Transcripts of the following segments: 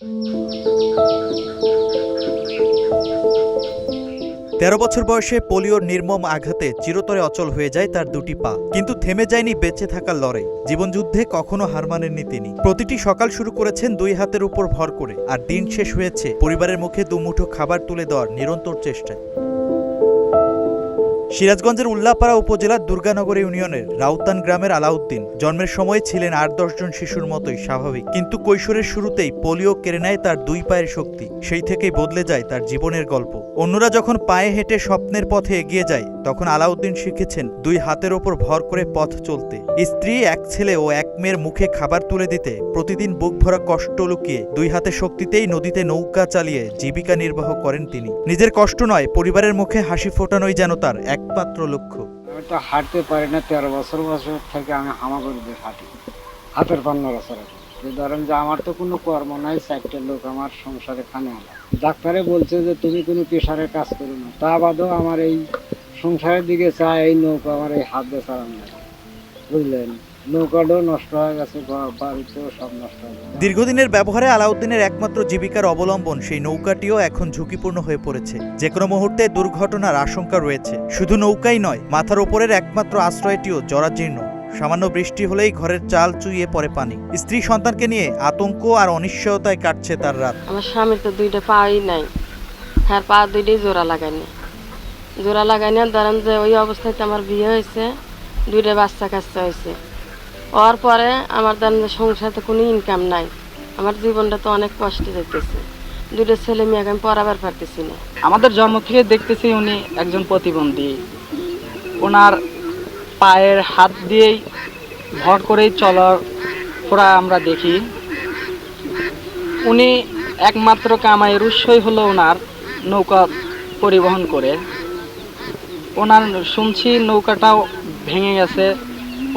তেরো বছর বয়সে পোলিওর নির্মম আঘাতে চিরতরে অচল হয়ে যায় তার দুটি পা, কিন্তু থেমে যায়নি বেঁচে থাকার লড়াই। জীবনযুদ্ধে কখনো হার মানেননি তিনি। প্রতিটি সকাল শুরু করেছেন দুই হাতের উপর ভর করে, আর দিন শেষ হয়েছে পরিবারের মুখে দুমুঠো খাবার তুলে দেওয়ার নিরন্তর চেষ্টায়। সিরাজগঞ্জের উল্লাপাড়া উপজেলার দুর্গানগর ইউনিয়নের রাউতান গ্রামের আলাউদ্দিন জন্মের সময় ছিলেন ৮-১০ জন শিশুর মতোই স্বাভাবিক, কিন্তু কৈশোরের শুরুতেই পোলিও কেড়ে নেয় তার দুই পায়ের শক্তি। সেই থেকেই বদলে যায় তার জীবনের গল্প। অন্যরা যখন পায়ে হেঁটে স্বপ্নের পথে এগিয়ে যায়, তখন আলাউদ্দিন শিখেছেন দুই হাতের ওপর ভর করে পথ চলতে। স্ত্রী, এক ছেলে ও এক মেয়ের মুখে খাবার তুলে দিতে প্রতিদিন বুক ভরা কষ্ট লুকিয়ে দুই হাতে শক্তিতেই নদীতে নৌকা চালিয়ে জীবিকা নির্বাহ করেন তিনি। নিজের কষ্ট নয়, পরিবারের মুখে হাসি ফোটানোই যেন তার একমাত্র লক্ষ্য। আমি তো হাঁটতে পারি না, 13 বছর থেকে আমি হামাগুড়িতে হাঁটি, হাতের পান নড়াচড়া করি। ধরেন যে আমার তো কোনো কর্ম নাই, 4টা লোক আমার সংসারে খানে আলা। ডাক্তারে বলছে যে তুমি কোনো প্রেশারের কাজ করো না, তা বাদেও আমার এই সংসারের দিকে চাই, এই নৌকা আমার এই হাত দিয়ে চালান না, বুঝলেন। নৌকাটাও নষ্ট হয়ে গেছে, বাড়িতেও সব নষ্ট হয়ে গেছে। দীর্ঘদিনের ব্যবহারে আলাউদ্দিনের একমাত্র জীবিকার অবলম্বন সেই নৌকাটিও এখন ঝুঁকিপূর্ণ হয়ে পড়েছে। যে কোনো মুহূর্তে দুর্ঘটনার আশঙ্কা রয়েছে। শুধু নৌকাই নয়, মাথার ওপরের একমাত্র আশ্রয়টিও জরাজীর্ণ। সামান্য বৃষ্টি হলেই ঘরের চাল চুইয়ে পড়ে পানি। স্ত্রী সন্তানকে নিয়ে আতঙ্ক আর অনিশ্চয়তায় কাটছে তার রাত। আমার স্বামীর তো দুইটা পাই নাই, হ্যাঁ পা দুইটাই জোড়া লাগাইনি। ধরেন যে ওই অবস্থায় আমার বিয়ে হয়েছে, 2টা বাচ্চা কাচ্চা হয়েছে। হওয়ার পরে আমার ধরেন যে সংসারে তো কোনো ইনকাম নাই, আমার জীবনটা তো অনেক কষ্টে যেতেছে। 2টা ছেলে মেয়েকে আমি পড়াবার পারতেছি না। আমাদের জন্ম থেকে দেখতেছি উনি একজন প্রতিবন্ধী। ওনার পায়ের হাত দিয়েই ভর করেই চলাফেরা আমরা দেখি। উনি একমাত্র কামাইয়ের উৎসই হলো ওনার নৌকা পরিবহন করে। ওনার শুনছি নৌকাটাও ভেঙে গেছে,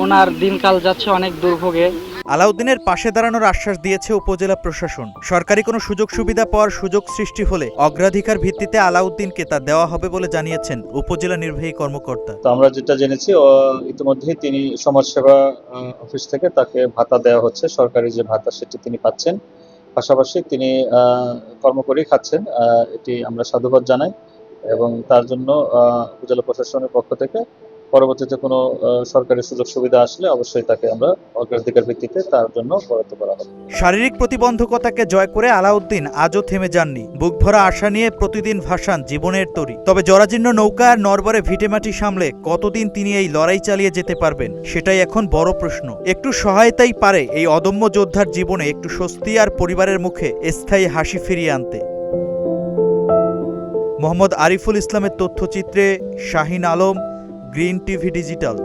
ওনার দিনকাল যাচ্ছে অনেক দুর্ভোগে। আলাউদ্দিনের পাশে দাঁড়ানোর আশ্বাস দিয়েছে উপজেলা প্রশাসন। সরকারি কোনো সুযোগ সুবিধা পাওয়ার সুযোগ সৃষ্টি হলে অগ্রাধিকার ভিত্তিতে আলাউদ্দিনকে তা দেওয়া হবে বলে জানিয়েছেন উপজেলা নির্বাহী কর্মকর্তা। তো আমরা যেটা জেনেছি, ইতিমধ্যেই তিনি সমাজসেবা অফিস থেকে তাকে ভাতা দেওয়া হচ্ছে, সরকারি যে ভাতা সেটি তিনি পাচ্ছেন। পাশাপাশি তিনি কর্মকরী খাচ্ছেন, এটি আমরা সাধুবাদ জানাই, এবং তার জন্য উপজেলা প্রশাসনের পক্ষ থেকে পরবর্তীতে কোনো সরকারি সুযোগ সুবিধা আসলে অবশ্যই তাকে আমরা অগ্রাধিকার ভিত্তিতে তার জন্য বরাদ্দ করা হবে। শারীরিক প্রতিবন্ধকতাকে জয় করে আলাউদ্দিন আজও থেমে যাননি। বুক ভরা আশা নিয়ে প্রতিদিন ভাসান জীবনের তরী। তবে জরাজীর্ণ নৌকা আর নরবরে ভিটেমাটি সামলে কতদিন তিনি এই লড়াই চালিয়ে যেতে পারবেন, সেটাই এখন বড় প্রশ্ন। একটু সহায়তাই পারে এই অদম্য যোদ্ধার জীবনে একটু স্বস্তি আর পরিবারের মুখে স্থায়ী হাসি ফিরিয়ে আনতে। মোহাম্মদ আরিফুল ইসলামের তথ্যচিত্রে Shahin Alam, Green TV digital.